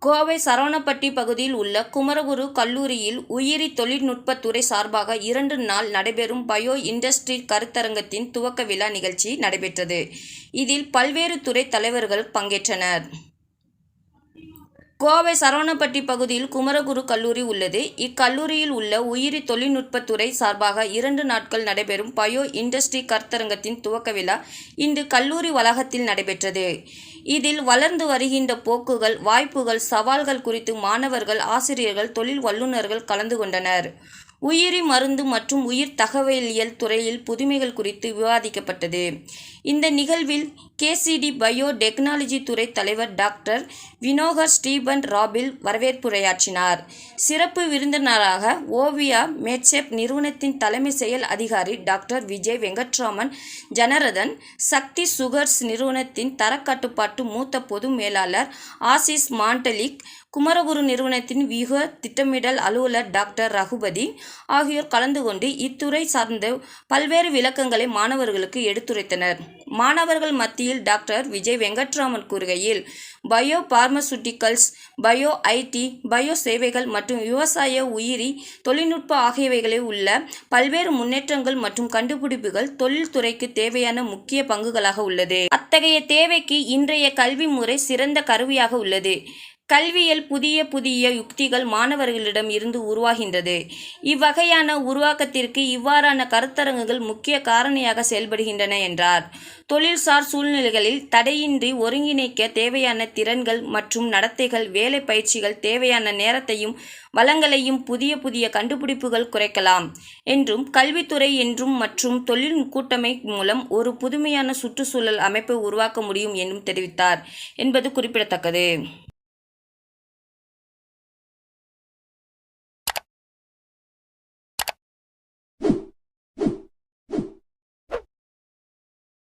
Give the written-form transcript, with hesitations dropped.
கோவை சரவணப்பட்டி பகுதியில் உள்ள குமரகுரு கல்லூரியில் உயிரி தொழில்நுட்பத்துறை சார்பாக 2 நாள் நடைபெறும் பயோ இண்டஸ்ட்ரி கருத்தரங்கத்தின் துவக்க விழா நிகழ்ச்சி நடைபெற்றது. இதில் பல்வேறு துறை தலைவர்கள் பங்கேற்றனர். கோவை சரவணப்பட்டி பகுதியில் குமரகுரு கல்லூரி உள்ளது. இக்கல்லூரியில் உள்ள உயிரி தொழில்நுட்பத்துறை சார்பாக 2 நாட்கள் நடைபெறும் பயோ இண்டஸ்ட்ரி கருத்தரங்கத்தின் துவக்க விழா இன்று கல்லூரி வளாகத்தில் நடைபெற்றது. இதில் வளர்ந்து வருகின்ற போக்குகள், வாய்ப்புகள், சவால்கள் குறித்து மாணவர்கள், ஆசிரியர்கள், தொழில் வல்லுநர்கள் கலந்து கொண்டனர். உயிரி மருந்து மற்றும் உயிர் தகவலியல் துறையில் புதுமைகள் குறித்து விவாதிக்கப்பட்டது. இந்த நிகழ்வில் கேசிடி பயோ டெக்னாலஜி துறை தலைவர் டாக்டர் வினோகர் ஸ்டீபன் ராபில் வரவேற்புரையாற்றினார். சிறப்பு விருந்தினராக ஓவியா மேட்செப் நிறுவனத்தின் தலைமை செயல் அதிகாரி டாக்டர் விஜய் வெங்கட்ராமன், ஜனரதன் சக்தி சுகர்ஸ் நிறுவனத்தின் தரக்கட்டுப்பாட்டு மூத்த பொது மேலாளர் ஆசிஸ் மாண்டலிக், குமரகுரு நிறுவனத்தின் வியூக திட்டமிடல் அலுவலர் டாக்டர் ரகுபதி ஆகியோர் கலந்து கொண்டு இத்துறை சார்ந்த பல்வேறு விளக்கங்களை மாணவர்களுக்கு எடுத்துரைத்தனர். மாணவர்கள் மத்தியில் டாக்டர் விஜய் வெங்கட்ராமன் கூறுகையில், bio pharmaceuticals, bio IT, bio சேவைகள் மற்றும் விவசாய உயிரி தொழில்நுட்ப ஆகியவைகளில் உள்ள பல்வேறு முன்னேற்றங்கள் மற்றும் கண்டுபிடிப்புகள் தொழில்துறைக்கு தேவையான முக்கிய பங்குகளாக உள்ளது. அத்தகைய தேவைக்கு இன்றைய கல்வி முறை சிறந்த கருவியாக உள்ளது. கல்வியில் புதிய யுக்திகள் மாணவர்களிடம் இருந்து உருவாகின்றது. இவ்வகையான உருவாக்கத்திற்கு இவ்வாறான கருத்தரங்குகள் முக்கிய காரணியாக செயல்படுகின்றன என்றார். தொழில்சார் சூழ்நிலைகளில் தடையின்றி ஒருங்கிணைக்க தேவையான திறன்கள் மற்றும் நடத்தைகள், வேலை பயிற்சிகள், தேவையான நேரத்தையும் வளங்களையும் புதிய கண்டுபிடிப்புகள் குறைக்கலாம் என்றும், கல்வித்துறை என்றும் மற்றும் தொழில் கூட்டமைப்பு மூலம் ஒரு புதுமையான சுற்றுச்சூழல் அமைப்பை உருவாக்க முடியும் என்றும் தெரிவித்தார் என்பது குறிப்பிடத்தக்கது.